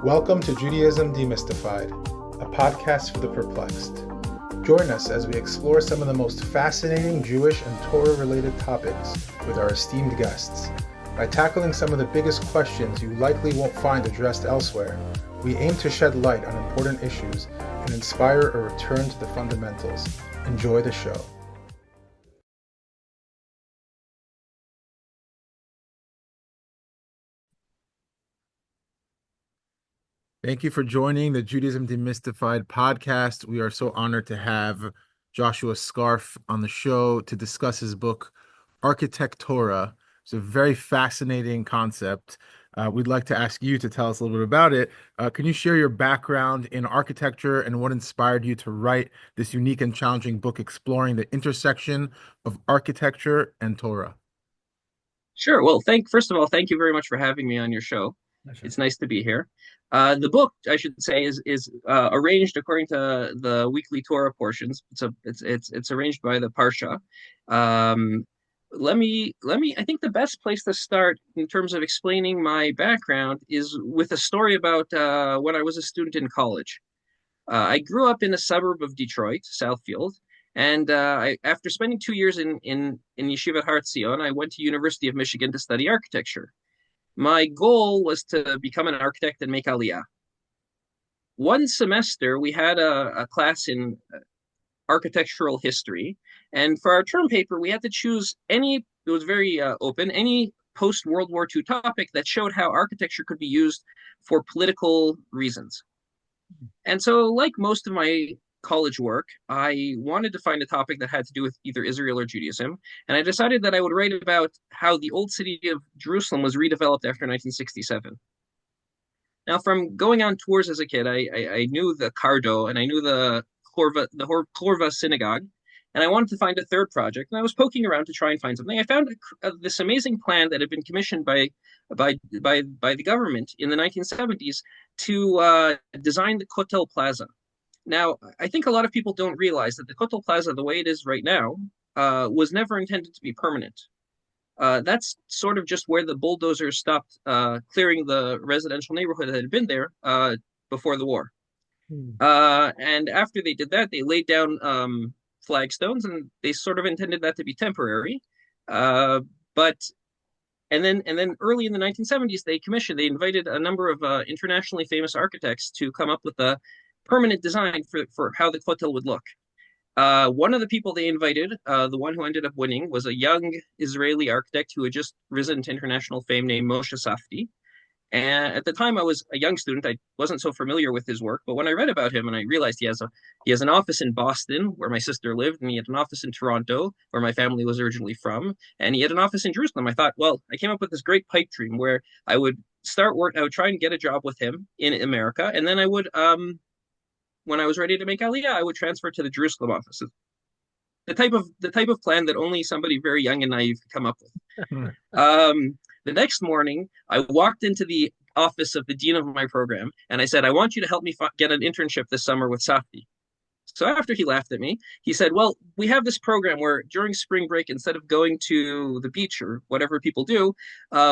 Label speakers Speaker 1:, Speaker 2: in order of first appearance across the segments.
Speaker 1: Welcome to Judaism Demystified, a podcast for the perplexed. Join us as we explore some of the most fascinating Jewish and Torah-related topics with our esteemed guests. By tackling some of the biggest questions you likely won't find addressed elsewhere, we aim to shed light on important issues and inspire a return to the fundamentals. Enjoy the show. Thank you for joining the Judaism Demystified podcast. We are so honored to have Joshua Skarf on the show to discuss his book, ArchitecTorah. It's a very fascinating concept. We'd like to ask you to tell us a little bit about it. Can you share your background in architecture and what inspired you to write this unique and challenging book exploring the intersection of architecture and Torah?
Speaker 2: Sure. Well, first of all, thank you very much for having me on your show. It's nice to be here. The book, I should say, is arranged according to the Weekly Torah Portions. It's arranged by the Parsha. Let me. I think the best place to start in terms of explaining my background is with a story about when I was a student in college. I grew up in a suburb of Detroit, Southfield, and after spending 2 years in Yeshivat Har Zion, I went to University of Michigan to study architecture. My goal was to become an architect and make Aliyah. One semester, we had a class in architectural history, and for our term paper, we had to choose any. It was very open. Any post World War II topic that showed how architecture could be used for political reasons. And so, like most of my college work, I wanted to find a topic that had to do with either Israel or Judaism. And I decided that I would write about how the old city of Jerusalem was redeveloped after 1967. Now, from going on tours as a kid, I knew the Cardo and I knew the Chorva synagogue, and I wanted to find a third project. And I was poking around to try and find something. I found this amazing plan that had been commissioned by the government in the 1970s to design the Kotel Plaza. Now, I think a lot of people don't realize that the Kotel Plaza, the way it is right now, was never intended to be permanent. That's sort of just where the bulldozers stopped clearing the residential neighborhood that had been there before the war. And after they did that, they laid down flagstones, and they sort of intended that to be temporary. But and then early in the 1970s, they invited a number of internationally famous architects to come up with a permanent design for how the Kotel would look. One of the people they invited, the one who ended up winning, was a young Israeli architect who had just risen to international fame named Moshe Safdie. And at the time, I was a young student. I wasn't so familiar with his work, but when I read about him and I realized he has an office in Boston where my sister lived, and he had an office in Toronto where my family was originally from, and he had an office in Jerusalem. I thought, well, I came up with this great pipe dream where I would start work. I would try and get a job with him in America, and then I would, when I was ready to make Aliyah, I would transfer to the Jerusalem office. The type of plan that only somebody very young and naive could come up with. The next morning, I walked into the office of the dean of my program, and I said, I want you to help me get an internship this summer with Safdie. So after he laughed at me, he said, well, we have this program where during spring break, instead of going to the beach or whatever people do,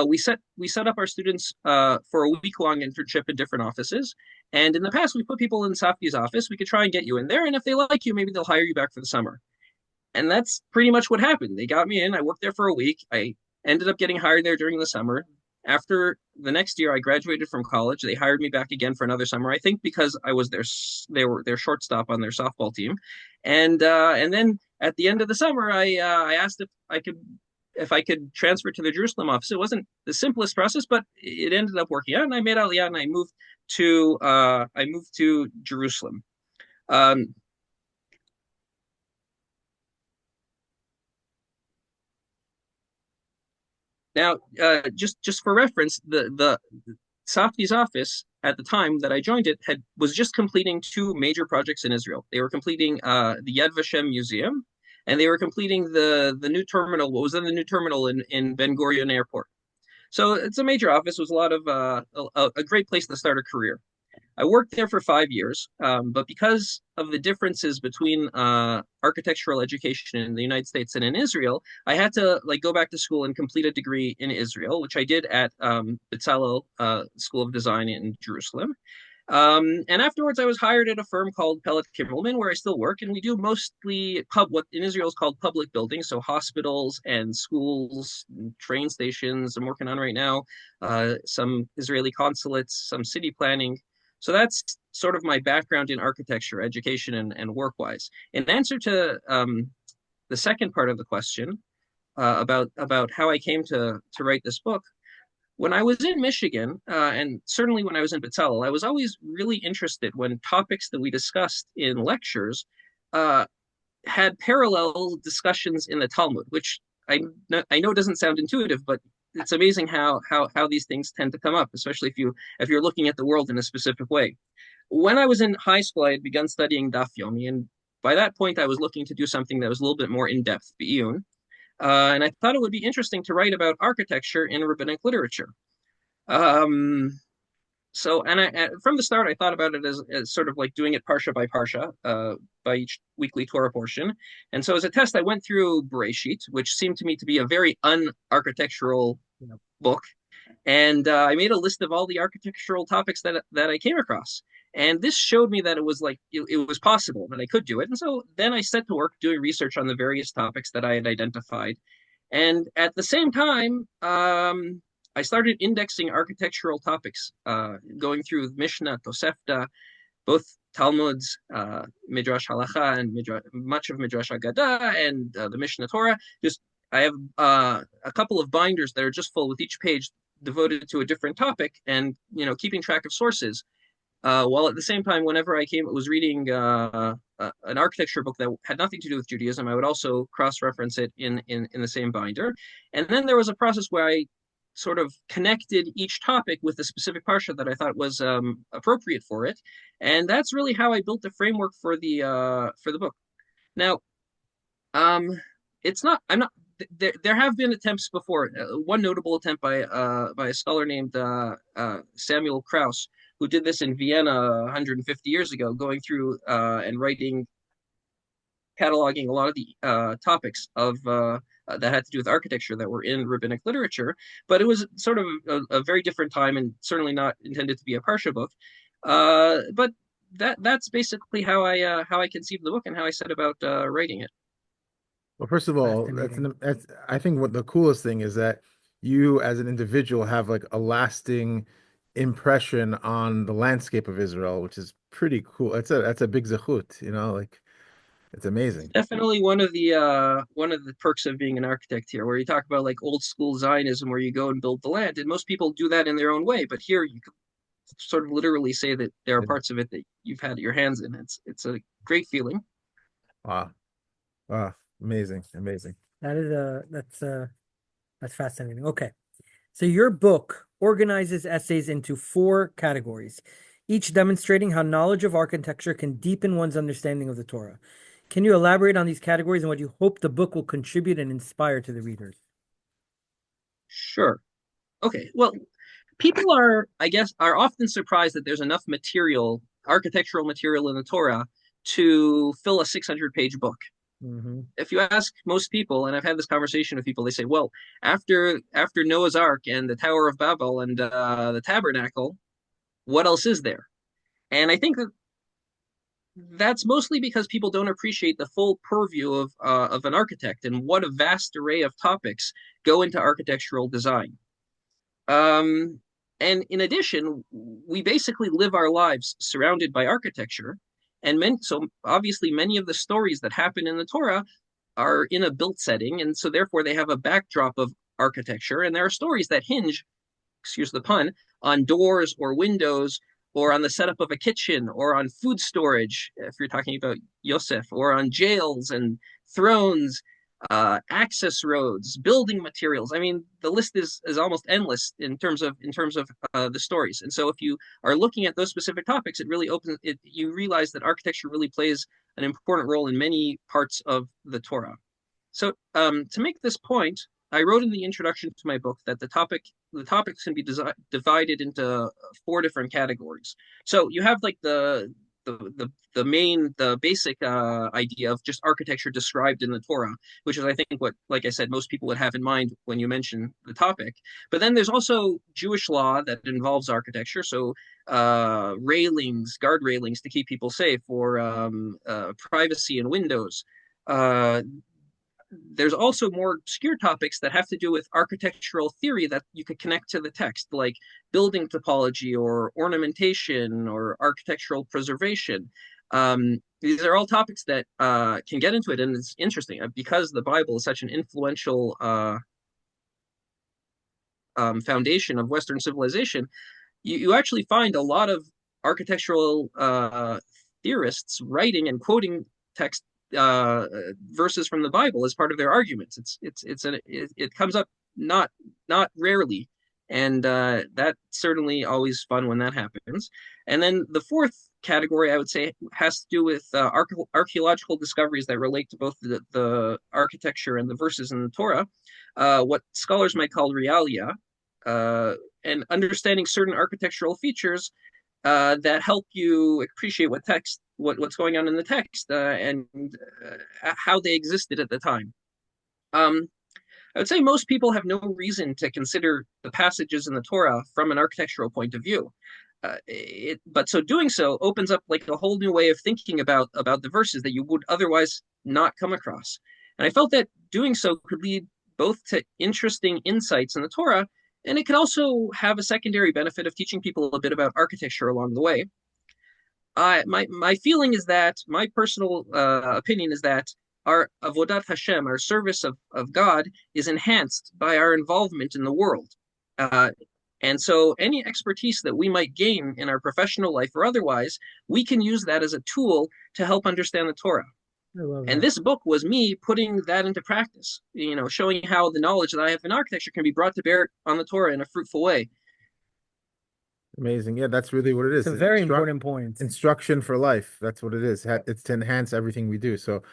Speaker 2: we set up our students for a week-long internship in different offices. And in the past, we put people in Safdie's office. We could try and get you in there. And if they like you, maybe they'll hire you back for the summer. And that's pretty much what happened. They got me in. I worked there for a week. I ended up getting hired there during the summer. After the next year, I graduated from college. They hired me back again for another summer. I think because I was they were their shortstop on their softball team, and then at the end of the summer, I asked if I could transfer to the Jerusalem office. It wasn't the simplest process, but it ended up working out, and I made Aliyah, and I moved to Jerusalem. Um, Now, just for reference, the Safdie's office at the time that I joined it was just completing two major projects in Israel. They were completing the Yad Vashem Museum, and they were completing the new terminal. What was in the new terminal in Ben Gurion Airport? So it's a major office. It was a lot of a great place to start a career. I worked there for 5 years, but because of the differences between architectural education in the United States and in Israel, I had to like go back to school and complete a degree in Israel, which I did at Bezalel School of Design in Jerusalem. And afterwards, I was hired at a firm called Pellet Kimmelman, where I still work, and we do mostly what in Israel is called public buildings, so hospitals and schools, and train stations. I'm working on right now, some Israeli consulates, some city planning. So that's sort of my background in architecture, education, and work-wise. In answer to the second part of the question about how I came to write this book, when I was in Michigan, and certainly when I was in Bezalel, I was always really interested when topics that we discussed in lectures uh, had parallel discussions in the Talmud, which I know doesn't sound intuitive, but it's amazing how these things tend to come up, especially if you're looking at the world in a specific way. When I was in high school, I had begun studying Daf Yomi, and by that point, I was looking to do something that was a little bit more in depth, Be'iyun. And I thought it would be interesting to write about architecture in rabbinic literature. Um, from the start, I thought about it as sort of like doing it parsha by parsha, by each weekly Torah portion. And so as a test, I went through Bereshit, which seemed to me to be a very unarchitectural book. And I made a list of all the architectural topics that I came across. And this showed me that it was like it was possible that I could do it. And so then I set to work doing research on the various topics that I had identified. And at the same time, I started indexing architectural topics, going through Mishnah, Tosefta, both Talmuds, Midrash Halacha, and much of Midrash Haggadah, and the Mishnah Torah. Just I have a couple of binders that are just full with each page devoted to a different topic, and keeping track of sources. While at the same time, whenever I was reading an architecture book that had nothing to do with Judaism, I would also cross-reference it in the same binder. And then there was a process where I sort of connected each topic with a specific parsha that I thought was appropriate for it, and that's really how I built the framework for the book. Now, um, it's not. I'm not. There have been attempts before. One notable attempt by a scholar named Samuel Kraus, who did this in Vienna 150 years ago, going through and writing, cataloging a lot of the topics of that had to do with architecture that were in rabbinic literature. But it was sort of a very different time, and certainly not intended to be a parsha book. But that's basically how I conceived the book and how I set about writing it.
Speaker 1: Well, first of all,
Speaker 3: Fascinating.
Speaker 1: that's I think what the coolest thing is that you as an individual have like a lasting impression on the landscape of Israel, which is pretty cool. That's a big zechut, like it's amazing.
Speaker 2: Definitely one of the perks of being an architect here, where you talk about like old school Zionism, where you go and build the land, and most people do that in their own way. But here, you could sort of literally say that there are parts of it that you've had your hands in. It's a great feeling.
Speaker 1: Wow. Wow. Amazing. Amazing.
Speaker 3: That is that's fascinating. Okay. So your book organizes essays into 4 categories, each demonstrating how knowledge of architecture can deepen one's understanding of the Torah. Can you elaborate on these categories and what you hope the book will contribute and inspire to the readers?
Speaker 2: Sure. Okay. Well, people I guess, are often surprised that there's enough material, architectural material in the Torah to fill a 600-page book.
Speaker 3: Mm-hmm.
Speaker 2: If you ask most people, and I've had this conversation with people, they say, "Well, after Noah's Ark and the Tower of Babel and the Tabernacle, what else is there?" And I think that that's mostly because people don't appreciate the full purview of an architect and what a vast array of topics go into architectural design. Um, and in addition, we basically live our lives surrounded by architecture, so obviously many of the stories that happen in the Torah are in a built setting, and so therefore they have a backdrop of architecture, and there are stories that hinge, excuse the pun, on doors or windows, or on the setup of a kitchen, or on food storage, if you're talking about Yosef, or on jails and thrones, access roads, building materials. I mean, the list is almost endless in terms of the stories. And so, if you are looking at those specific topics, it really opens it. You realize that architecture really plays an important role in many parts of the Torah. So, to make this point, I wrote in the introduction to my book that the topic the topics can be divided into four different categories. So you have like the basic idea of just architecture described in the Torah, which is I think what, like I said, most people would have in mind when you mention the topic. But then there's also Jewish law that involves architecture, so railings, guard railings to keep people safe, or privacy and windows. Uh, there's also more obscure topics that have to do with architectural theory that you could connect to the text, like building topology or ornamentation or architectural preservation. These are all topics that can get into it, and it's interesting because the Bible is such an influential foundation of Western civilization. You actually find a lot of architectural theorists writing and quoting text uh, verses from the Bible as part of their arguments. It comes up not rarely, and that's certainly always fun when that happens. And then the fourth category I would say has to do with archaeological discoveries that relate to both the architecture and the verses in the Torah, what scholars might call realia, and understanding certain architectural features that help you appreciate what's going on in the text, and how they existed at the time. I would say most people have no reason to consider the passages in the Torah from an architectural point of view. But so doing so opens up like a whole new way of thinking about the verses that you would otherwise not come across. And I felt that doing so could lead both to interesting insights in the Torah, and it could also have a secondary benefit of teaching people a bit about architecture along the way. My feeling is that my personal opinion is that our avodat Hashem, our service of God, is enhanced by our involvement in the world. Uh, and so any expertise that we might gain in our professional life or otherwise, we can use that as a tool to help understand the Torah.
Speaker 3: I love
Speaker 2: And
Speaker 3: that.
Speaker 2: this book was me putting that into practice, showing how the knowledge that I have in architecture can be brought to bear on the Torah in a fruitful way.
Speaker 1: Amazing. Yeah, that's really what it
Speaker 3: It's
Speaker 1: is.
Speaker 3: a very important point.
Speaker 1: Instruction for life. That's what it is. It's to enhance everything we do. So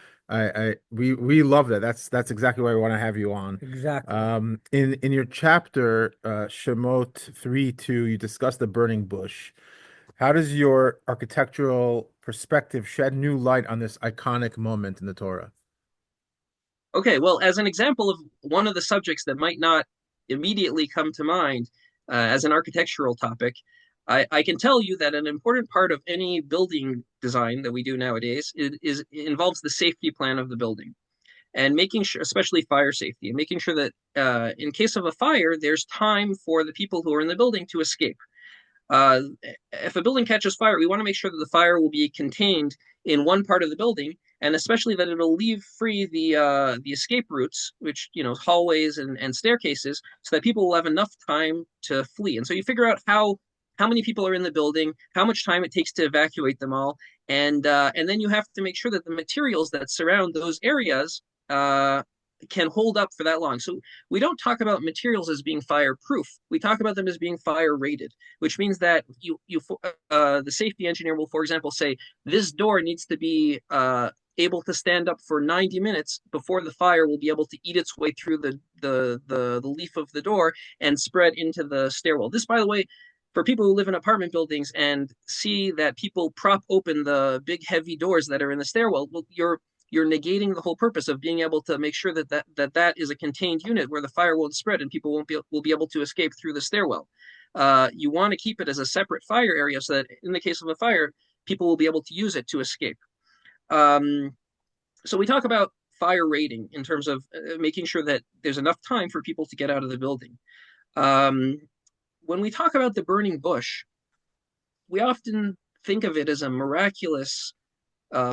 Speaker 1: we love that. That's exactly why we want to have you on.
Speaker 3: Exactly.
Speaker 1: In your chapter, Shemot 3:2, you discuss the burning bush. How does your architectural perspective shed new light on this iconic moment in the Torah?
Speaker 2: Okay, well, as an example of one of the subjects that might not immediately come to mind as an architectural topic, I can tell you that an important part of any building design that we do nowadays it involves the safety plan of the building, and making sure, especially fire safety, and making sure that in case of a fire, there's time for the people who are in the building to escape. Uh, if a building catches fire, we want to make sure that the fire will be contained in one part of the building, and especially that it'll leave free the escape routes, which hallways and staircases, so that people will have enough time to flee. And so you figure out how many people are in the building, how much time it takes to evacuate them all, and then you have to make sure that the materials that surround those areas can hold up for that long. So we don't talk about materials as being fireproof. We talk about them as being fire rated, which means that the safety engineer will, for example, say this door needs to be able to stand up for 90 minutes before the fire will be able to eat its way through the leaf of the door and spread into the stairwell. This, by the way, for people who live in apartment buildings and see that people prop open the big heavy doors that are in the stairwell, well, you're negating the whole purpose of being able to make sure that is a contained unit where the fire won't spread and people will be able to escape through the stairwell. You want to keep it as a separate fire area so that in the case of a fire, people will be able to use it to escape. So we talk about fire rating in terms of making sure that there's enough time for people to get out of the building. When we talk about the burning bush, we often think of it as a miraculous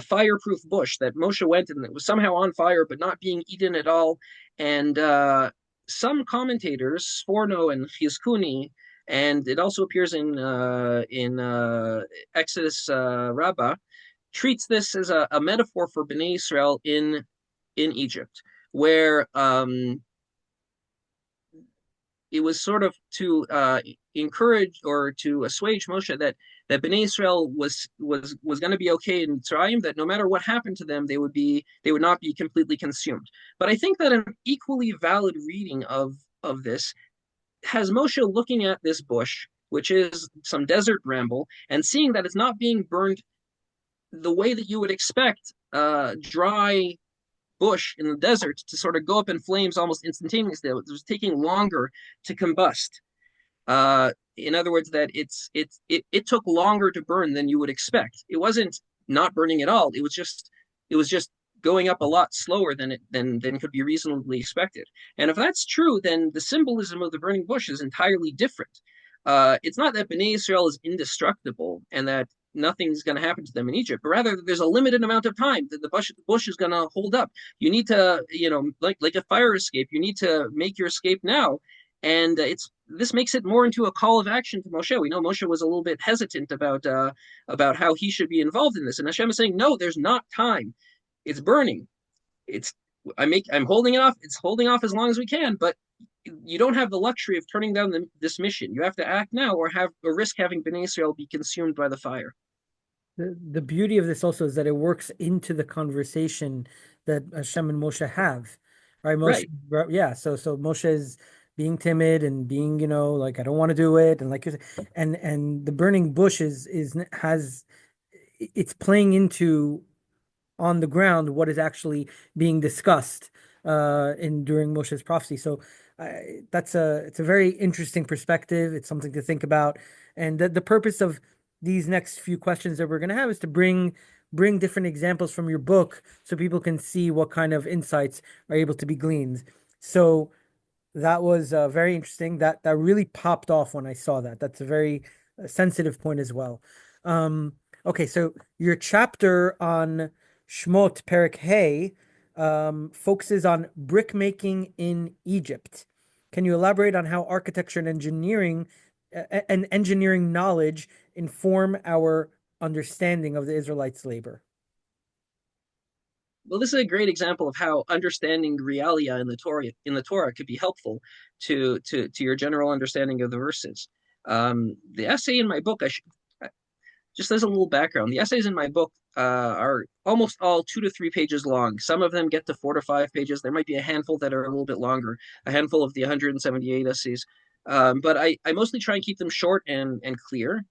Speaker 2: fireproof bush that Moshe went and it was somehow on fire but not being eaten at all. And some commentators, Sforno and Chizkuni, and it also appears in Exodus Rabbah, treats this as a metaphor for Bnei Israel in Egypt, where it was sort of to encourage or to assuage Moshe that Bnei Israel was going to be okay in Mitzrayim, that no matter what happened to them, they would not be completely consumed. But I think that an equally valid reading of this has Moshe looking at this bush, which is some desert bramble, and seeing that it's not being burned the way that you would expect dry bush in the desert to sort of go up in flames almost instantaneously. It was taking longer to combust. In other words, that it took longer to burn than you would expect. It wasn't not burning at all. It was just going up a lot slower than could be reasonably expected. And if that's true, then the symbolism of the burning bush is entirely different. It's not that Bnei Israel is indestructible and that nothing's going to happen to them in Egypt, but rather there's a limited amount of time that the bush is going to hold up. You need to, like a fire escape, you need to make your escape now. And this makes it more into a call of action to Moshe. We know Moshe was a little bit hesitant about how he should be involved in this, and Hashem is saying, no, there's not time. It's burning. It's I'm holding it off. It's holding off as long as we can, but you don't have the luxury of turning down this mission. You have to act now, or risk having Bnei Israel be consumed by the fire.
Speaker 3: The beauty of this also is that it works into the conversation that Hashem and Moshe have, right? Moshe,
Speaker 2: Right.
Speaker 3: yeah. So Moshe is being timid and being, like, I don't want to do it, and like, and the burning bush it's playing into on the ground what is actually being discussed in during Moshe's prophecy. So it's a very interesting perspective. It's something to think about, and the purpose of these next few questions that we're going to have is to bring different examples from your book so people can see what kind of insights are able to be gleaned. So that was very interesting. That really popped off when I saw that. That's a very sensitive point as well. Okay, so your chapter on Shmot Perek Hey focuses on brickmaking in Egypt. Can you elaborate on how architecture and engineering knowledge inform our understanding of the Israelites' labor?
Speaker 2: Well, this is a great example of how understanding realia in the Torah could be helpful to your general understanding of the verses. The essay in my book, just as a little background, the essays in my book are almost all 2 to 3 pages long. Some of them get to 4 to 5 pages. There might be a handful that are a little bit longer, a handful of the 178 essays. But I mostly try and keep them short and clear.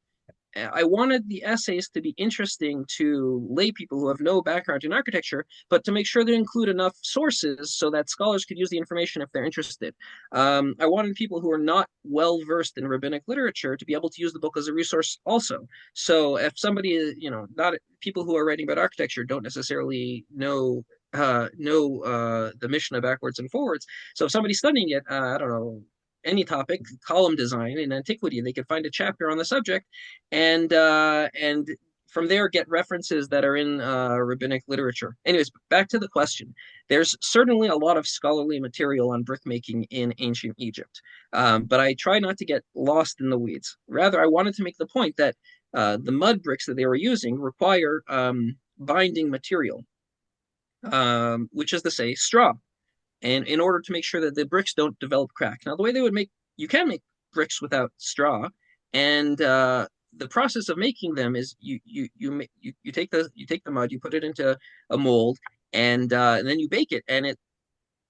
Speaker 2: I wanted the essays to be interesting to lay people who have no background in architecture, but to make sure they include enough sources so that scholars could use the information if they're interested. I wanted people who are not well versed in rabbinic literature to be able to use the book as a resource also. So if somebody, not people who are writing about architecture don't necessarily know the Mishnah backwards and forwards. So if somebody's studying it, I don't know, any topic, column design in antiquity, they could find a chapter on the subject, and from there get references that are in rabbinic literature. Anyways, back to the question. There's certainly a lot of scholarly material on brickmaking in ancient Egypt, but I try not to get lost in the weeds. Rather, I wanted to make the point that the mud bricks that they were using require binding material, which is to say straw, and in order to make sure that the bricks don't develop crack. Now, the way you can make bricks without straw, and the process of making them is you take the mud, you put it into a mold, and then you bake it, and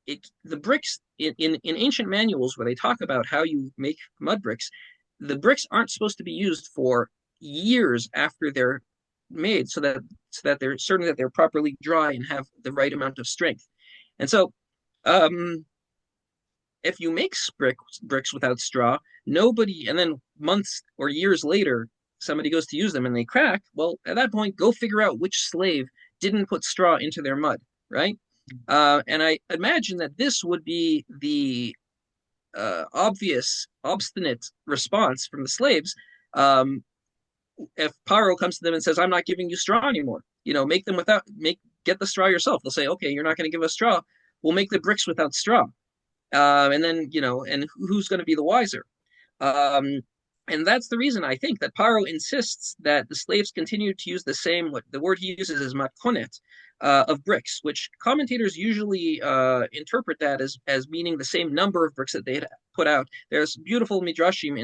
Speaker 2: the bricks in ancient manuals where they talk about how you make mud bricks, the bricks aren't supposed to be used for years after they're made, so that they're certain that they're properly dry and have the right amount of strength. And so if you make bricks without straw, nobody, and then months or years later, somebody goes to use them and they crack, well, at that point, go figure out which slave didn't put straw into their mud, right? And I imagine that this would be the obvious, obstinate response from the slaves. If Paro comes to them and says, I'm not giving you straw anymore, get the straw yourself. They'll say, okay, you're not going to give us straw. We'll make the bricks without straw. And then, and who's going to be the wiser? And that's the reason I think that Paro insists that the slaves continue to use what the word he uses is matkonet, of bricks, which commentators usually interpret that as meaning the same number of bricks that they had put out. There's beautiful midrashim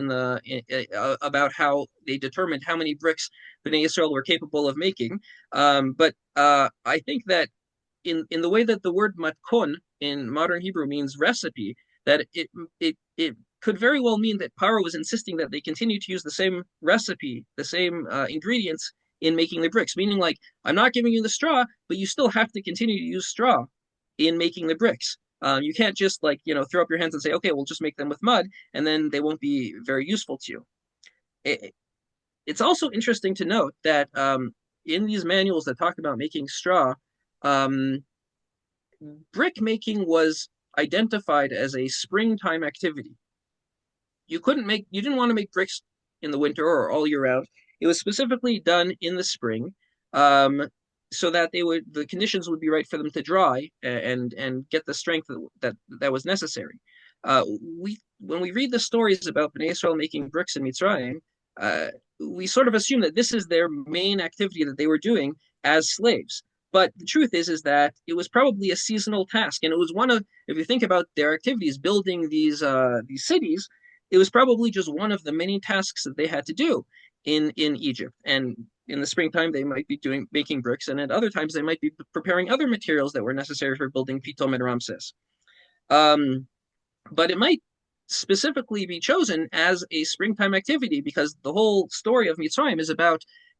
Speaker 2: about how they determined how many bricks Bnei Israel were capable of making. But I think that in the way that the word matkon in modern Hebrew means recipe, that it could very well mean that Paro was insisting that they continue to use the same recipe, the same ingredients in making the bricks, meaning like, I'm not giving you the straw, but you still have to continue to use straw in making the bricks. You can't just like, throw up your hands and say, okay, we'll just make them with mud, and then they won't be very useful to you. It's also interesting to note that in these manuals that talk about making straw, um, brick making was identified as a springtime activity. You didn't want to make bricks in the winter or all year round. It was specifically done in the spring, um, so that the conditions would be right for them to dry and get the strength that was necessary. We When we read the stories about Bnei Israel making bricks in Mitzrayim, uh, we sort of assume that this is their main activity that they were doing as slaves. But the truth is that it was probably a seasonal task, and it was one of, if you think about their activities, building these cities, it was probably just one of the many tasks that they had to do in Egypt. And in the springtime, they might be making bricks, and at other times they might be preparing other materials that were necessary for building Pitom and Ramses. But it might specifically be chosen as a springtime activity because the whole story of Mitzrayim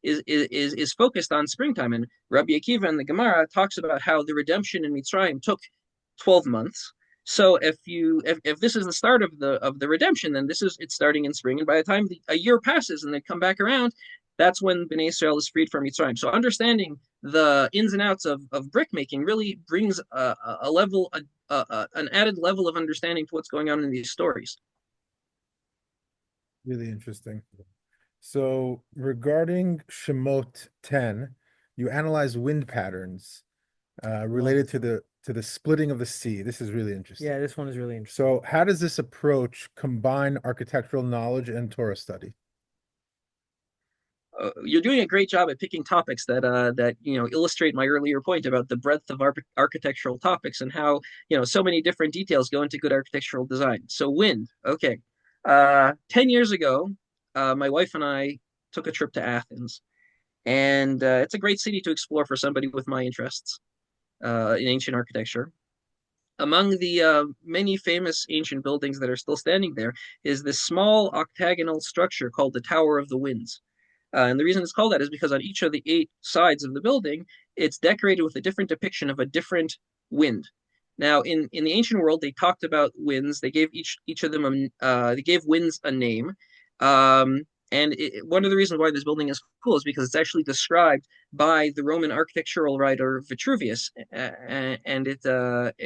Speaker 2: is focused on springtime. And Rabbi Akiva in the Gemara talks about how the redemption in Mitzrayim took 12 months. So if this is the start of the redemption, then it's starting in spring, and by the time a year passes and they come back around, that's when Bnei Israel is freed from Mitzrayim. So understanding the ins and outs of brick making really brings an added level of understanding to what's going on in these stories.
Speaker 1: Really interesting. So regarding Shemot 10, you analyze wind patterns related to the splitting of the sea. This is really interesting.
Speaker 3: Yeah, this one is really interesting.
Speaker 1: So how does this approach combine architectural knowledge and Torah study?
Speaker 2: You're doing a great job at picking topics that illustrate my earlier point about the breadth of architectural topics and how so many different details go into good architectural design. So wind, okay. 10 years ago, my wife and I took a trip to Athens, and it's a great city to explore for somebody with my interests in ancient architecture. Among the many famous ancient buildings that are still standing there is this small octagonal structure called the Tower of the Winds. And the reason it's called that is because on each of the 8 sides of the building, it's decorated with a different depiction of a different wind. Now, in the ancient world, they talked about winds. They gave each of them they gave winds a name. And one of the reasons why this building is cool is because it's actually described by the Roman architectural writer Vitruvius, and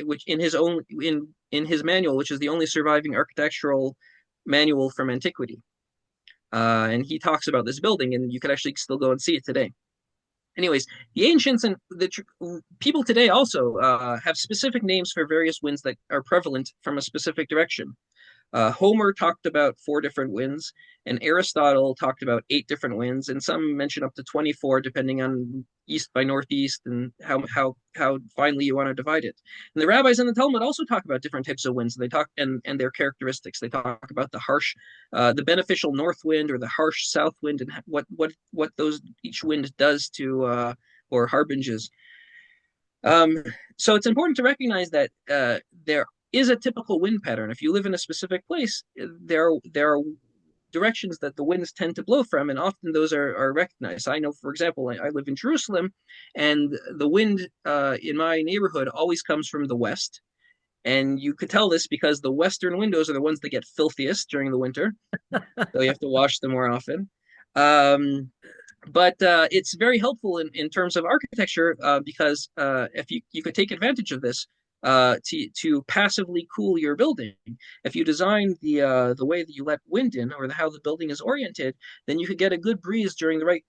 Speaker 2: which in his manual, which is the only surviving architectural manual from antiquity. And he talks about this building, and you could actually still go and see it today. Anyways, the ancients and the people today also have specific names for various winds that are prevalent from a specific direction. Homer talked about 4 different winds, and Aristotle talked about 8 different winds, and some mention up to 24, depending on east by northeast and how finely you want to divide it. And the rabbis in the Talmud also talk about different types of winds. They talk and their characteristics. They talk about the harsh, the beneficial north wind or the harsh south wind, and what those each wind does to or harbinges. So it's important to recognize that there is a typical wind pattern. If you live in a specific place, there are directions that the winds tend to blow from, and often those are recognized. I know, for example, I live in Jerusalem, and the wind in my neighborhood always comes from the west. And you could tell this because the western windows are the ones that get filthiest during the winter, so you have to wash them more often. But it's very helpful in terms of architecture because if you could take advantage of this to passively cool your building. If you design the way that you let wind in or how the building is oriented, then you could get a good breeze during the right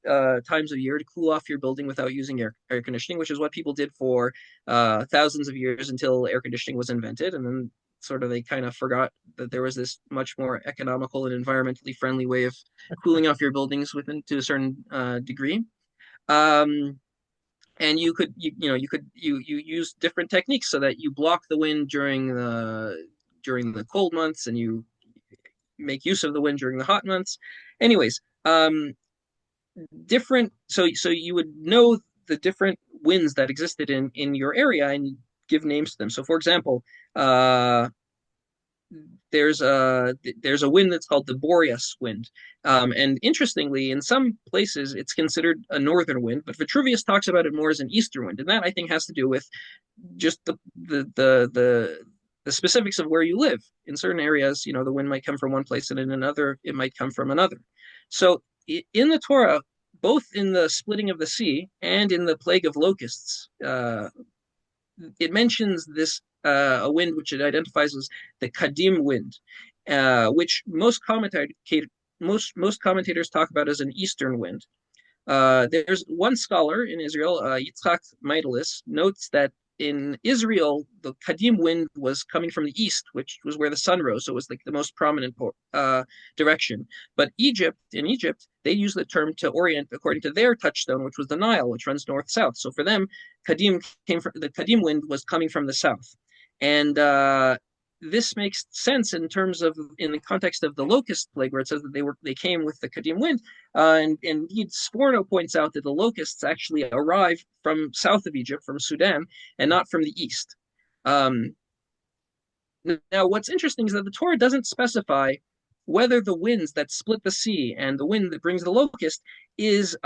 Speaker 2: times of year to cool off your building without using air conditioning, which is what people did for thousands of years until air conditioning was invented. And then sort of they kind of forgot that there was this much more economical and environmentally friendly way of cooling off your buildings to a certain degree. And you use different techniques so that you block the wind during the cold months, and you make use of the wind during the hot months. Anyways, so you would know the different winds that existed in your area and give names to them. So for example, there's a wind that's called the Boreas wind, and interestingly, in some places it's considered a northern wind, but Vitruvius talks about it more as an eastern wind, and that I think has to do with just the specifics of where you live. In certain areas, the wind might come from one place, and in another, it might come from another. So in the Torah, both in the splitting of the sea and in the plague of locusts, it mentions this a wind which it identifies as the Kadim wind, which most commentators talk about as an eastern wind. There's one scholar in Israel, Yitzhak Meidelis, notes that in Israel, the Kadim wind was coming from the east, which was where the sun rose, so it was like the most prominent direction. But in Egypt, they use the term to orient according to their touchstone, which was the Nile, which runs north-south. So for them, the Kadim wind was coming from the south. And this makes sense in the context of the locust plague, where it says that they came with the Kadim wind. And indeed, Sforno points out that the locusts actually arrive from south of Egypt, from Sudan, and not from the east. Now, what's interesting is that the Torah doesn't specify whether the winds that split the sea and the wind that brings the locust is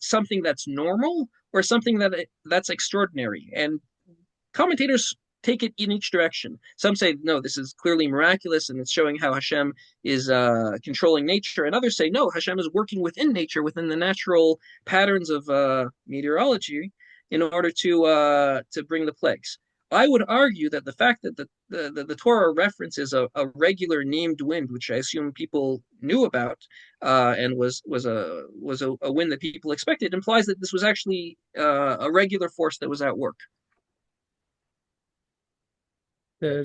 Speaker 2: something that's normal or something that's extraordinary. And commentators take it in each direction. Some say, no, this is clearly miraculous and it's showing how Hashem is controlling nature. And others say, no, Hashem is working within nature, within the natural patterns of meteorology in order to bring the plagues. I would argue that the fact that the Torah references a regular named wind, which I assume people knew about, and was a wind that people expected, implies that this was actually a regular force that was at work.
Speaker 3: So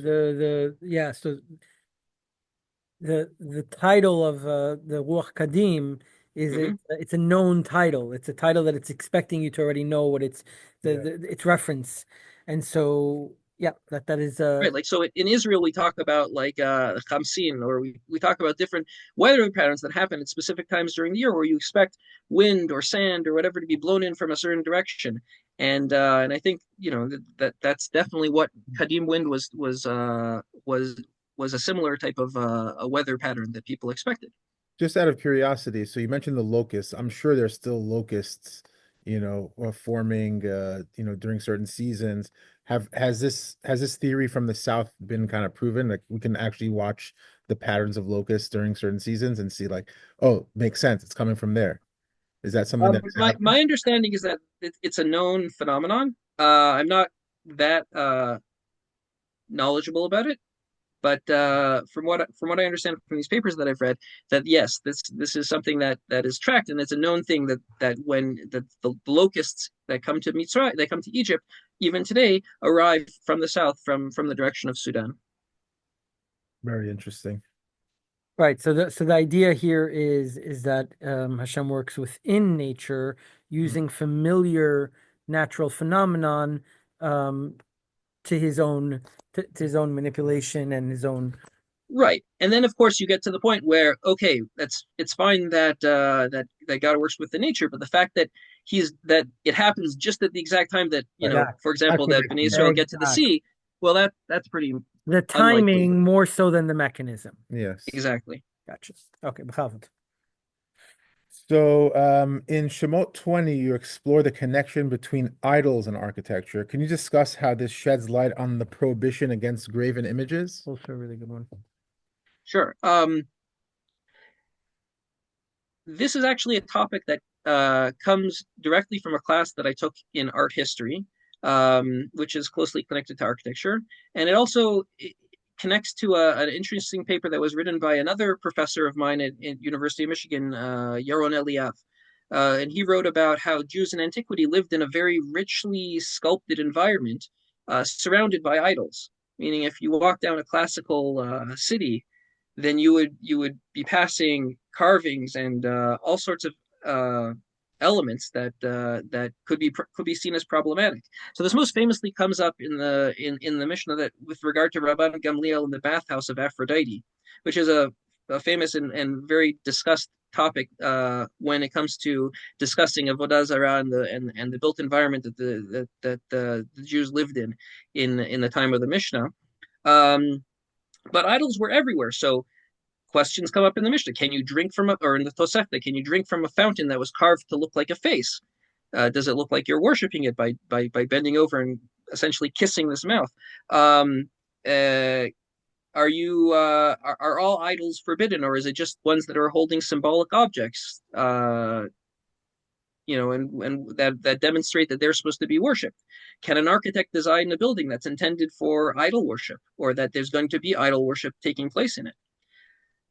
Speaker 3: the title of the Ruach Kadim is it's a known title. It's a title that it's expecting you to already know what its its reference, and so that is
Speaker 2: right. Like, so in Israel we talk about like Chamsin, or we talk about different weather patterns that happen at specific times during the year where you expect wind or sand or whatever to be blown in from a certain direction. And I think that's definitely what Kadim wind was a similar type of a weather pattern that people expected.
Speaker 1: Just out of curiosity, so you mentioned the locusts. I'm sure there's still locusts, forming, during certain seasons. Has this theory from the South been kind of proven? Like we can actually watch the patterns of locusts during certain seasons and see like, oh, makes sense. It's coming from there. Is that something that's happened?
Speaker 2: My understanding is that it's a known phenomenon. I'm not that knowledgeable about it, but from what I understand from these papers that I've read, that yes, this is something that is tracked, and it's a known thing that when the locusts that come to Mitzrayim, they come to Egypt, even today, arrive from the south, from the direction of Sudan.
Speaker 1: Very interesting.
Speaker 3: Right. So the idea here is that Hashem works within nature using familiar natural phenomenon to his own manipulation and his own.
Speaker 2: Right. And then of course you get to the point where, okay, it's fine that God works with the nature, but the fact that it happens just at the exact time that, for example, that Bnei Israel get to the sea, well, that's pretty
Speaker 3: the timing unlikely. More so than the mechanism.
Speaker 1: Yes.
Speaker 2: Exactly.
Speaker 3: Gotcha. Okay, b'chavod.
Speaker 1: So in Shemot 20, you explore the connection between idols and architecture. Can you discuss how this sheds light on the prohibition against graven images?
Speaker 3: Also a really good one.
Speaker 2: Sure. This is actually a topic that comes directly from a class that I took in art history, which is closely connected to architecture. And it also connects to an interesting paper that was written by another professor of mine at University of Michigan, Yaron Eliav. And he wrote about how Jews in antiquity lived in a very richly sculpted environment, surrounded by idols. Meaning, if you walk down a classical city, then you would be passing carvings and all sorts of elements that could be seen as problematic. So this most famously comes up in the Mishnah that with regard to Rabban Gamliel in the bathhouse of Aphrodite, which is a famous and very discussed topic when it comes to discussing avodah zarah and the built environment that the Jews lived in the time of the Mishnah. But idols were everywhere. So questions come up in the Mishnah. Can you drink from or in the Tosefta, can you drink from a fountain that was carved to look like a face? Does it look like you're worshiping it by bending over and essentially kissing this mouth? Um, uh, are all idols forbidden, or is it just ones that are holding symbolic objects? And that demonstrate that they're supposed to be worshipped. Can an architect design a building that's intended for idol worship, or that there's going to be idol worship taking place in it?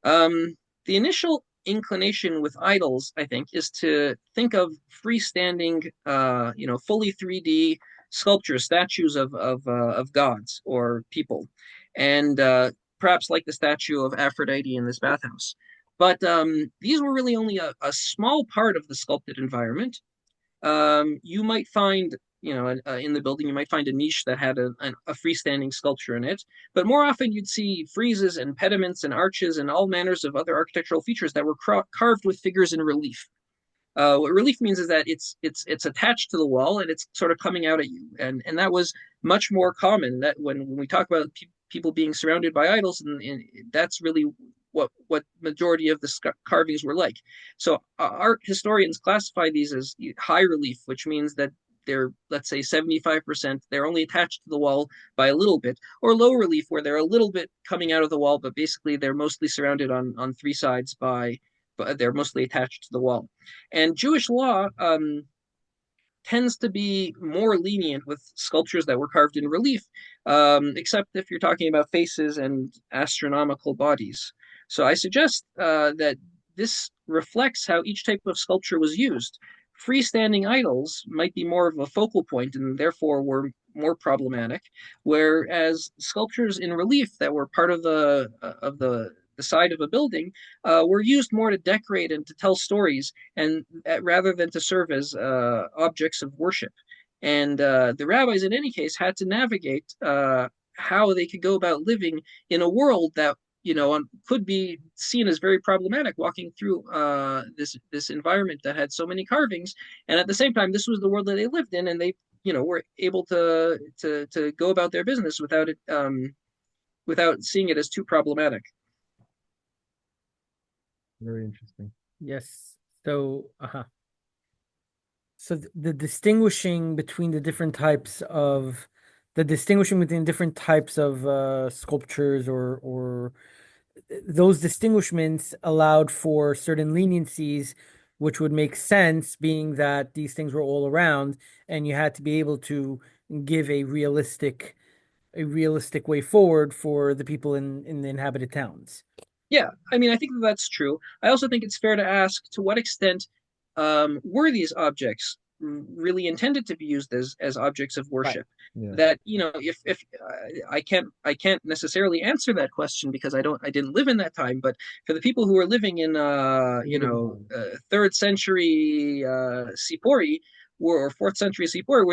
Speaker 2: The initial inclination with idols, I think, is to think of freestanding, fully 3D sculptures, statues of gods or people, and perhaps like the statue of Aphrodite in this bathhouse. But these were really only a small part of the sculpted environment. You might find, in the building, you might find a niche that had a freestanding sculpture in it. But more often, you'd see friezes and pediments and arches and all manners of other architectural features that were carved with figures in relief. What relief means is that it's attached to the wall and it's sort of coming out at you, and that was much more common. That when we talk about people being surrounded by idols, and that's really what majority of the carvings were like. So art historians classify these as high relief, which means that they're, let's say, 75%, they're only attached to the wall by a little bit, or low relief, where they're a little bit coming out of the wall, but basically they're mostly surrounded on three sides by, but they're mostly attached to the wall. And Jewish law tends to be more lenient with sculptures that were carved in relief, except if you're talking about faces and astronomical bodies. So I suggest that this reflects how each type of sculpture was used. Freestanding idols might be more of a focal point and therefore were more problematic, whereas sculptures in relief that were part of the side of a building were used more to decorate and to tell stories, and rather than to serve as objects of worship. And the rabbis, in any case, had to navigate how they could go about living in a world that could be seen as very problematic, walking through this environment that had so many carvings, and at the same time, this was the world that they lived in, and they were able to go about their business without it without seeing it as too problematic.
Speaker 1: Very interesting.
Speaker 3: Yes. So, so the distinguishing between different types of sculptures, or those distinguishments allowed for certain leniencies, which would make sense, being that these things were all around, and you had to be able to give a realistic way forward for the people in the inhabited towns.
Speaker 2: Yeah, I mean, I think that's true. I also think it's fair to ask, to what extent were these objects really intended to be used as objects of worship?
Speaker 1: Right. Yeah.
Speaker 2: That if I can't necessarily answer that question because I didn't live in that time. But for the people who were living in third century Sipori, or fourth century Sipori,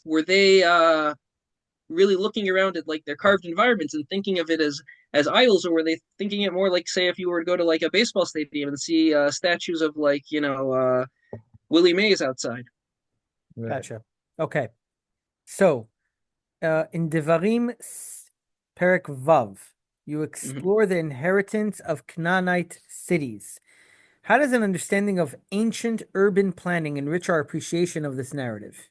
Speaker 2: were they really looking around at like their carved environments and thinking of it as idols, or were they thinking it more like, say, if you were to go to like a baseball stadium and see statues of like Willie Mays outside?
Speaker 1: Right.
Speaker 3: Gotcha. Okay. So, in Devarim Perek Vav, you explore the inheritance of Canaanite cities. How does an understanding of ancient urban planning enrich our appreciation of this narrative?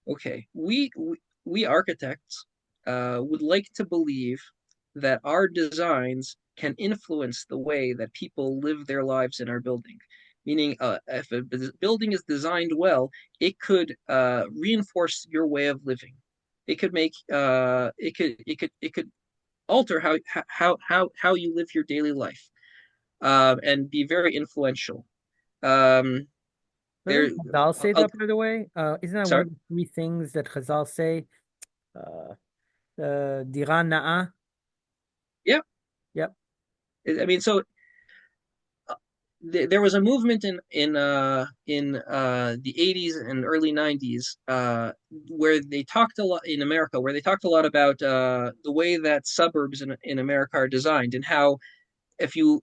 Speaker 2: Okay, we architects would like to believe that our designs can influence the way that people live their lives in our building. Meaning, if a building is designed well, it could reinforce your way of living. It could make it could alter how you live your daily life, and be very influential. Um, there,
Speaker 3: Doesn't Chazal say that, by the way? Isn't that one
Speaker 2: sorry.
Speaker 3: of the three things that Chazal say? Dira Na'ah.
Speaker 2: Yeah,
Speaker 3: Yep.
Speaker 2: I mean, so there was a movement in the 80s and early 90s, where they talked a lot in America, where they talked a lot about the way that suburbs in America are designed, and how if you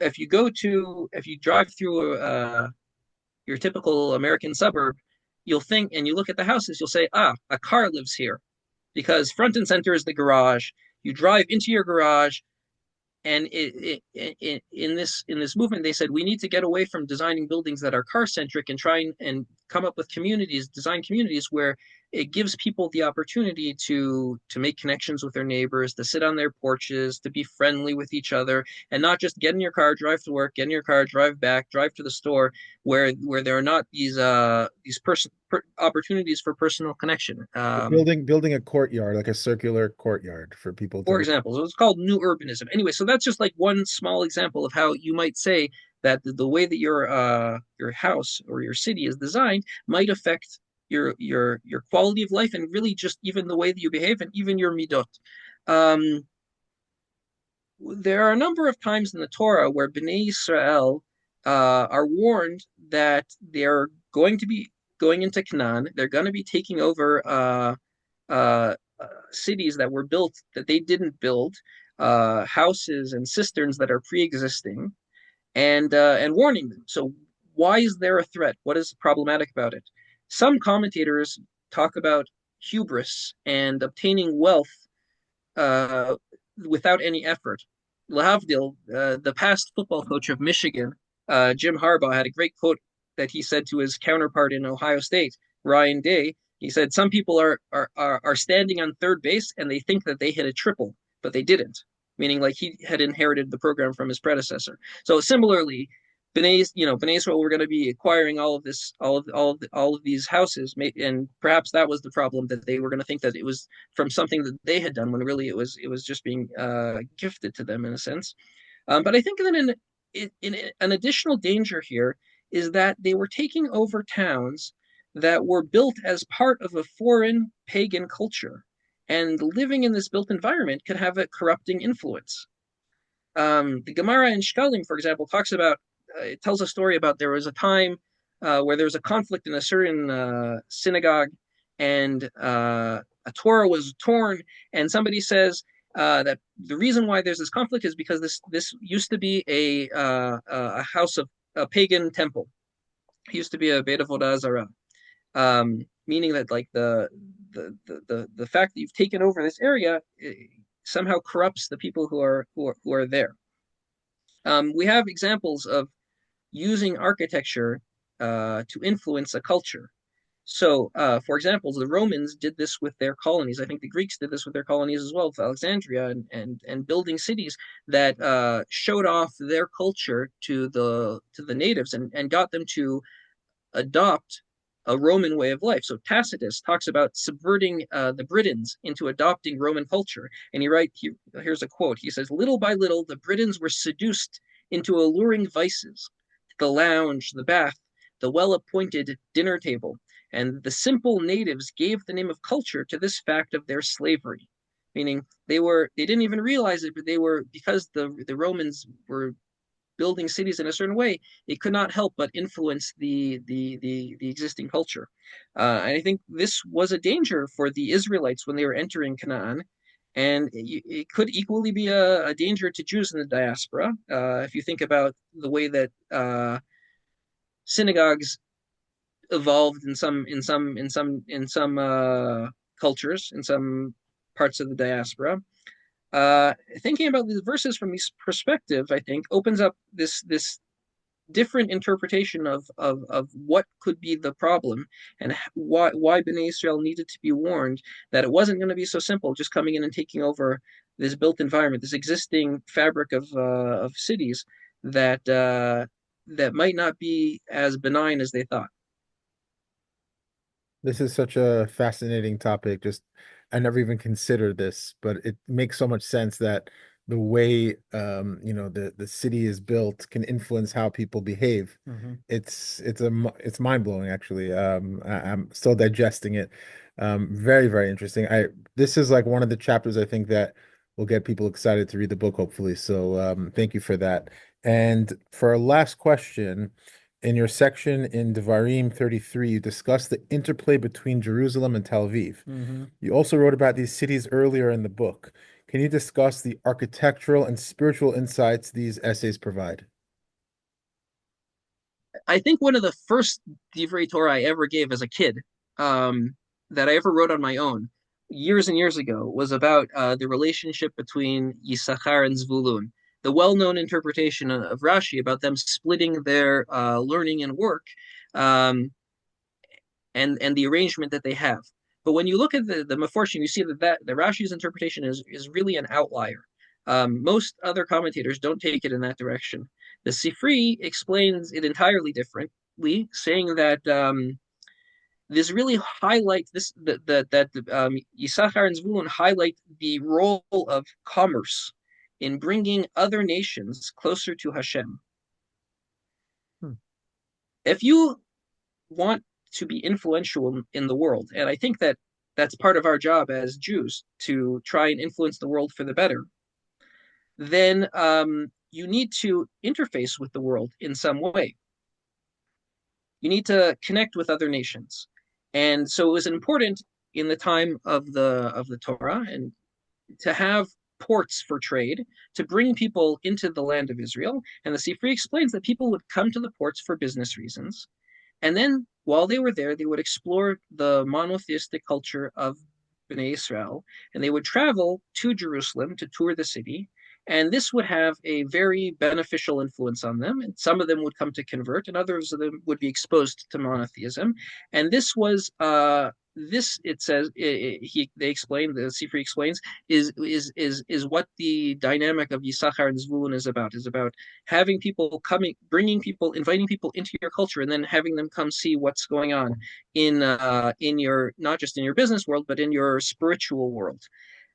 Speaker 2: drive through your typical American suburb, you'll think, and you look at the houses, you'll say, ah, a car lives here. because front and center is the garage. You drive into your garage, and in this movement, they said we need to get away from designing buildings that are car centric and try and come up with design communities where it gives people the opportunity to make connections with their neighbors, to sit on their porches, to be friendly with each other, and not just get in your car, drive to work, get in your car, drive back, drive to the store, where there are not these opportunities for personal connection.
Speaker 1: Building a courtyard, like a circular courtyard for people
Speaker 2: For
Speaker 1: to.
Speaker 2: example, so it's called new urbanism. Anyway, so that's just like one small example of how you might say that the way that your house or your city is designed might affect your quality of life, and really just even the way that you behave and even your midot. Um, there are a number of times in the Torah where Bnei Israel are warned that they're going to be going into Canaan. They're going to be taking over uh, cities that were built that they didn't build, houses and cisterns that are pre-existing, and warning them. So why is there a threat? What is problematic about it? Some commentators talk about hubris and obtaining wealth uh, without any effort. Lahavdil, the past football coach of Michigan, Jim Harbaugh, had a great quote that he said to his counterpart in Ohio State, Ryan Day. He said, "Some people are standing on third base and they think that they hit a triple, but they didn't." Meaning, like he had inherited the program from his predecessor. So similarly, Bnei Israel were going to be acquiring all of these houses, and perhaps that was the problem, that they were going to think that it was from something that they had done when really it was just being gifted to them in a sense. But I think that in an additional danger here is that they were taking over towns that were built as part of a foreign pagan culture, and living in this built environment could have a corrupting influence. The Gemara in Shkalim, for example, talks about it tells a story about there was a time where there was a conflict in a certain synagogue, and a Torah was torn, and somebody says that the reason why there's this conflict is because this used to be a house of a pagan temple. It used to be a Beit Avodah Zarah, meaning that like the fact that you've taken over this area somehow corrupts the people who are there. We have examples of using architecture to influence a culture. So, for example, the Romans did this with their colonies. I think the Greeks did this with their colonies as well, with Alexandria, and building cities that showed off their culture to the natives, and got them to adopt a Roman way of life. So Tacitus talks about subverting the Britons into adopting Roman culture. And here's a quote. He says, "Little by little, the Britons were seduced into alluring vices, the lounge, the bath, the well-appointed dinner table, and the simple natives gave the name of culture to this fact of their slavery." Meaning they didn't even realize it, but they were, because the Romans were building cities in a certain way, it could not help but influence the existing culture. And I think this was a danger for the Israelites when they were entering Canaan, and it could equally be a danger to Jews in the diaspora. If you think about the way that synagogues evolved in some cultures, in some parts of the diaspora. Thinking about these verses from this perspective, I think, opens up this different interpretation of what could be the problem, and why Bnei Israel needed to be warned that it wasn't going to be so simple just coming in and taking over this built environment, this existing fabric of cities that might not be as benign as they thought.
Speaker 1: This is such a fascinating topic. Just I never even considered this, but it makes so much sense that the way the city is built can influence how people behave.
Speaker 3: Mm-hmm.
Speaker 1: It's mind-blowing actually. I'm still digesting it. Very, very interesting. I This is like one of the chapters I think that will get people excited to read the book, hopefully. So thank you for that. And for our last question, in your section in Devarim 33, you discuss the interplay between Jerusalem and Tel Aviv.
Speaker 3: Mm-hmm.
Speaker 1: You also wrote about these cities earlier in the book. Can you discuss the architectural and spiritual insights these essays provide?
Speaker 2: I think one of the first Divrei Torah I ever gave as a kid, that I ever wrote on my own, years and years ago was about the relationship between Yisachar and Zvulun. The well-known interpretation of Rashi about them splitting their learning and work, um, and the arrangement that they have. But when you look at the Meforshim, you see that the Rashi's interpretation is really an outlier. Most other commentators don't take it in that direction. The Sifri explains it entirely differently, saying that this really highlights this that Yisachar and Zvulun highlight the role of commerce in bringing other nations closer to Hashem.
Speaker 3: Hmm.
Speaker 2: If you want to be influential in the world, and I think that that's part of our job as Jews to try and influence the world for the better, then you need to interface with the world in some way. You need to connect with other nations. And so it was important in the time of the Torah and to have ports for trade to bring people into the land of Israel. And the Sifri explains that people would come to the ports for business reasons. And then while they were there, they would explore the monotheistic culture of Bnei Israel, and they would travel to Jerusalem to tour the city. And this would have a very beneficial influence on them. And some of them would come to convert, and others of them would be exposed to monotheism. And this was this it says they explain the Sifri explains is what the dynamic of Yisachar and Zvulun is about having people coming, bringing people, inviting people into your culture, and then having them come see what's going on in your, not just in your business world, but in your spiritual world.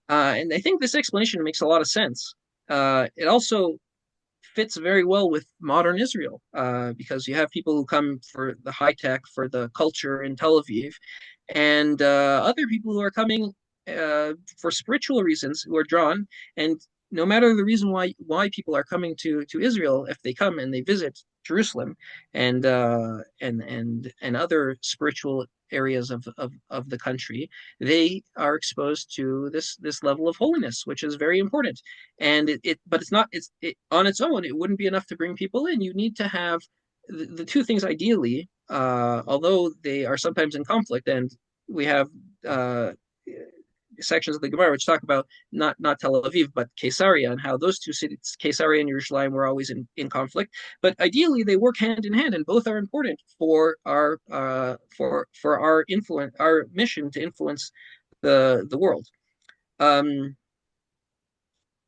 Speaker 2: And I think this explanation makes a lot of sense. It also fits very well with modern Israel because you have people who come for the high tech, for the culture in Tel Aviv, and other people who are coming for spiritual reasons who are drawn. And no matter the reason why people are coming to Israel, if they come and they visit Jerusalem and other spiritual areas of the country, they are exposed to this level of holiness, which is very important. And but it's not on its own. It wouldn't be enough to bring people in. You need to have the two things ideally, although they are sometimes in conflict, and we have sections of the Gemara which talk about not Tel Aviv but Caesarea and how those two cities, Caesarea and Jerusalem, were always in conflict. But ideally, they work hand in hand, and both are important for our for our influence, our mission to influence the world.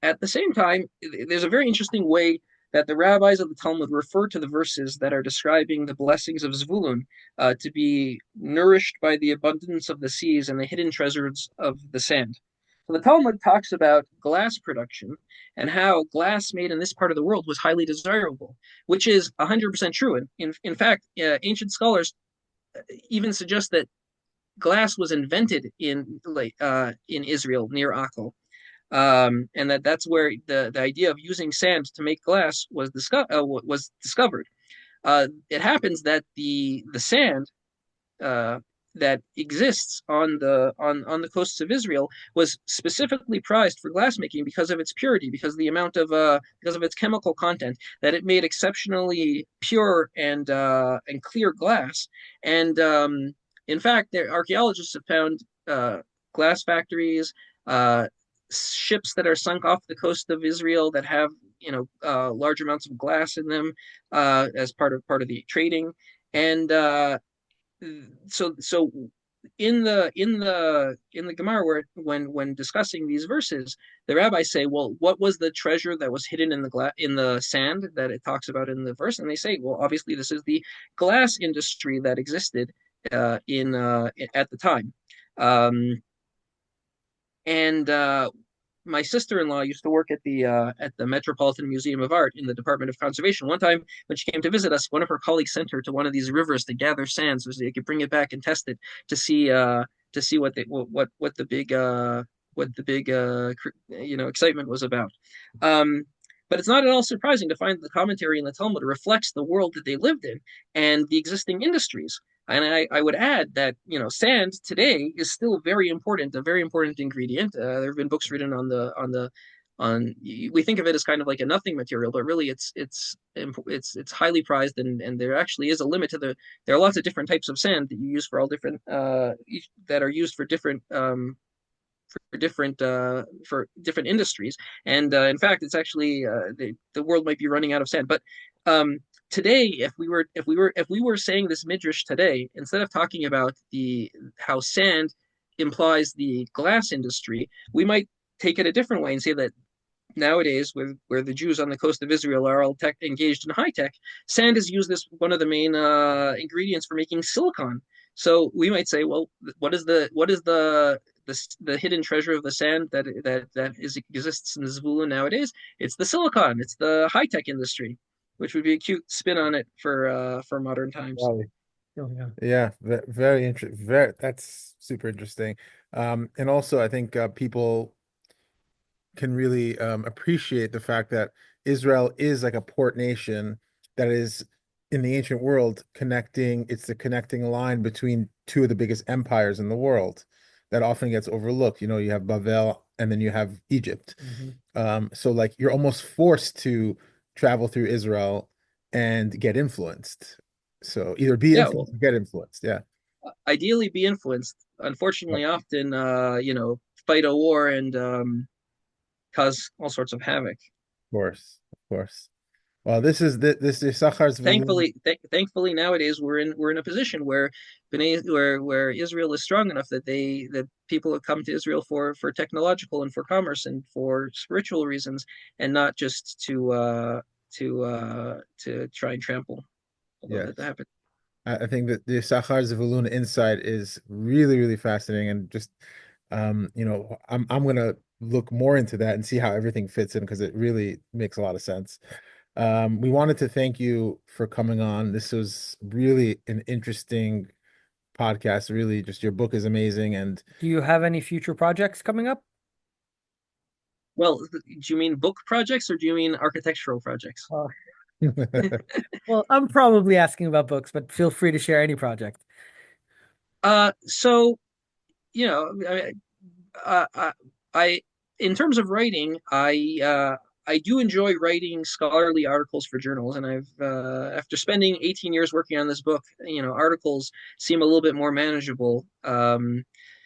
Speaker 2: At the same time, there's a very interesting way that the rabbis of the Talmud refer to the verses that are describing the blessings of Zvulun to be nourished by the abundance of the seas and the hidden treasures of the sand. So the Talmud talks about glass production and how glass made in this part of the world was highly desirable, which is 100% true. And in fact, ancient scholars even suggest that glass was invented in Israel near Akko, and that's where the idea of using sand to make glass was discovered. It happens that the sand that exists on the coasts of Israel was specifically prized for glassmaking because of its purity, because of its chemical content, that it made exceptionally pure and clear glass. And in fact, archaeologists have found glass factories, ships that are sunk off the coast of Israel that have large amounts of glass in them as part of the trading. And so in the Gemara, when discussing these verses, the rabbis say, well, what was the treasure that was hidden in the sand that it talks about in the verse? And they say, well, obviously this is the glass industry that existed at the time. And my sister-in-law used to work at the Metropolitan Museum of Art in the Department of Conservation. One time when she came to visit us, one of her colleagues sent her to one of these rivers to gather sand so they could bring it back and test it to see what the big excitement was about. But it's not at all surprising to find the commentary in the Talmud reflects the world that they lived in and the existing industries. And I would add that sand today is still very important, a very important ingredient. There have been books written on we think of it as kind of like a nothing material, but really it's highly prized, and there actually is a limit to there are lots of different types of sand that you use for all different that are used for different for different industries. And in fact, it's actually the world might be running out of sand. But today, if we were saying this midrash today, instead of talking about the how sand implies the glass industry, we might take it a different way and say that nowadays, where the Jews on the coast of Israel are all engaged in high tech, sand is used as one of the main ingredients for making silicon. So we might say, well, what is the hidden treasure of the sand that exists in Zvulun nowadays? It's the silicon. It's the high tech industry, which would be a cute spin on it for modern times.
Speaker 1: Wow.
Speaker 3: Oh, yeah.
Speaker 1: Yeah, very interesting. Very, that's super interesting. And also, I think people can really appreciate the fact that Israel is like a port nation that is in the ancient world connecting, it's the connecting line between two of the biggest empires in the world that often gets overlooked. You know, you have Babel and then you have Egypt. So like you're almost forced to travel through Israel and get influenced. So either be
Speaker 2: Yeah, well,
Speaker 1: influenced or get influenced. Yeah.
Speaker 2: ideally be influenced.
Speaker 1: Of
Speaker 2: Unfortunately, often fight a war and cause all sorts of havoc.
Speaker 1: course. Of course. Well, this is Sachar's Vavun.
Speaker 2: Thankfully, nowadays we're in a position where where Israel is strong enough that people have come to Israel for technological and for commerce and for spiritual reasons, and not just to try and trample. Although that
Speaker 1: Yes.
Speaker 2: happens.
Speaker 1: I think that the Sachar Zvulun insight is really, really fascinating, and just I'm gonna look more into that and see how everything fits in because it really makes a lot of sense. We wanted to thank you for coming on. This was really an interesting podcast. Really, just your book is amazing, and
Speaker 3: Do you have any future projects coming up?
Speaker 2: Well, do you mean book projects or do you mean architectural projects?
Speaker 3: Uh, well, I'm probably asking about books, but feel free to share any project.
Speaker 2: So you know, I in terms of writing, I do enjoy writing scholarly articles for journals, and I've after spending 18 years working on this book, articles seem a little bit more manageable.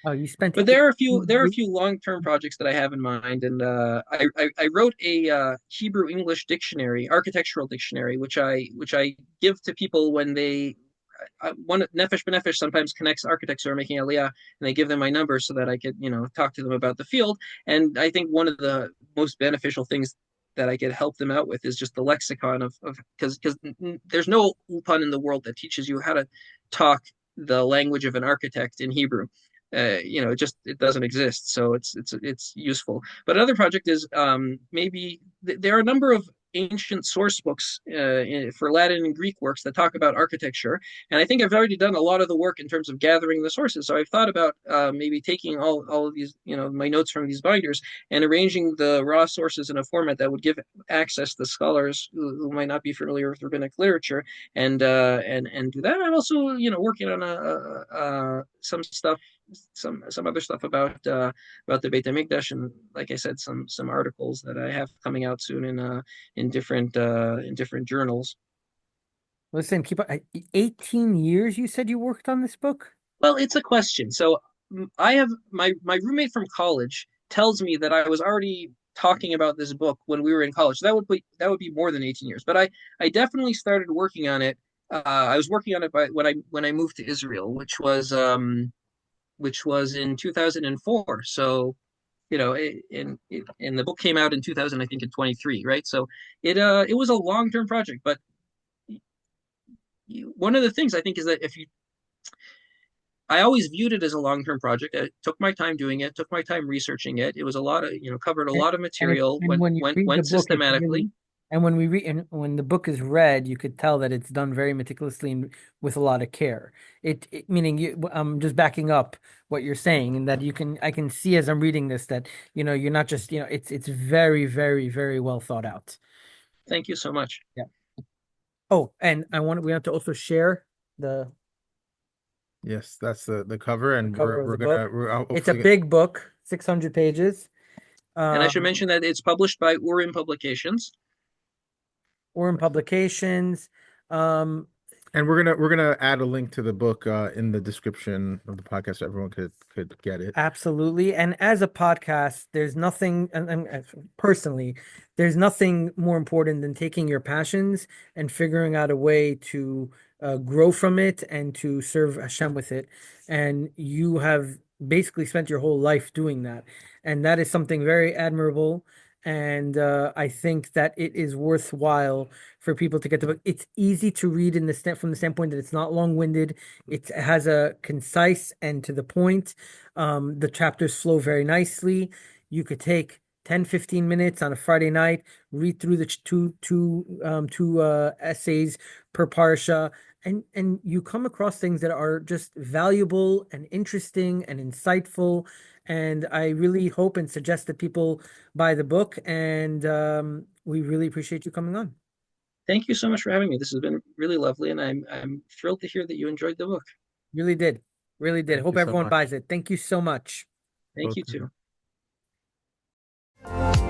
Speaker 3: Oh, you spent
Speaker 2: But
Speaker 3: 18
Speaker 2: there are a
Speaker 3: years?
Speaker 2: few long-term projects that I have in mind, and I wrote a Hebrew English dictionary, architectural dictionary, which I give to people when they one Nefesh B'Nefesh sometimes connects architects who are making Aliyah, and they give them my number so that I could, talk to them about the field. And I think one of the most beneficial things that I could help them out with is just the lexicon of because there's no ulpan in the world that teaches you how to talk the language of an architect in Hebrew. It doesn't exist, so it's useful. But another project is maybe there are a number of ancient source books for Latin and Greek works that talk about architecture. And I think I've already done a lot of the work in terms of gathering the sources. So I've thought about maybe taking all of these, my notes from these binders and arranging the raw sources in a format that would give access to scholars who might not be familiar with rabbinic literature and do that. I'm also, working on some stuff, some other stuff about the Beit Hamikdash, and like I said, some articles that I have coming out soon in different journals.
Speaker 3: Listen, 18 years you said you worked on this book?
Speaker 2: Well, it's a question. So I have my roommate from college tells me that I was already talking about this book when we were in college. So that would be more than 18 years. But I definitely started working on it. I was working on it when I moved to Israel, which was in 2004. So and the book came out in 2000, I think, in 23, right? So it was a long-term project. But one of the things I think is that I always viewed it as a long-term project. I took my time doing it, took my time researching it. It was a lot of, covered a
Speaker 3: And
Speaker 2: lot of material,
Speaker 3: and when you read the
Speaker 2: went
Speaker 3: book, it's really,
Speaker 2: systematically.
Speaker 3: and when we read and when the book is read, you could tell that it's done very meticulously and with a lot of care. Meaning I'm just backing up what you're saying, and that I can see as I'm reading this that you're not just it's very, very, very well thought out.
Speaker 2: Thank you so much.
Speaker 3: Yeah. Oh, and we have to also share the
Speaker 1: Yes, that's the cover,
Speaker 3: the
Speaker 1: and
Speaker 3: cover of the book.
Speaker 1: we're
Speaker 3: It's a
Speaker 1: hopefully
Speaker 3: big book, 600 pages.
Speaker 2: And I should
Speaker 3: Um,
Speaker 2: mention that it's published by Urim Publications.
Speaker 3: or in publications. Um,
Speaker 1: And we're gonna add a link to the book in the description of the podcast so everyone could get it.
Speaker 3: Absolutely. And as a podcast, there's nothing, and personally, there's nothing more important than taking your passions and figuring out a way to grow from it and to serve Hashem with it. And you have basically spent your whole life doing that. And that is something very admirable. And I think that it is worthwhile for people to get the book. It's easy to read from the standpoint that it's not long-winded. It has a concise and to the point. The chapters flow very nicely. You could take 10-15 minutes on a Friday night, read through the two essays per parsha, and you come across things that are just valuable and interesting and insightful. And I really hope and suggest that people buy the book. And we really appreciate you coming on.
Speaker 2: Thank you so much for having me. This has been really lovely, and I'm thrilled to hear that you enjoyed the book.
Speaker 3: Really did. Really did.
Speaker 1: Thank
Speaker 3: Hope
Speaker 1: you so
Speaker 3: everyone
Speaker 1: much.
Speaker 3: buys it. Thank you so much.
Speaker 2: Thank
Speaker 1: Both
Speaker 2: you
Speaker 1: of you.
Speaker 2: too.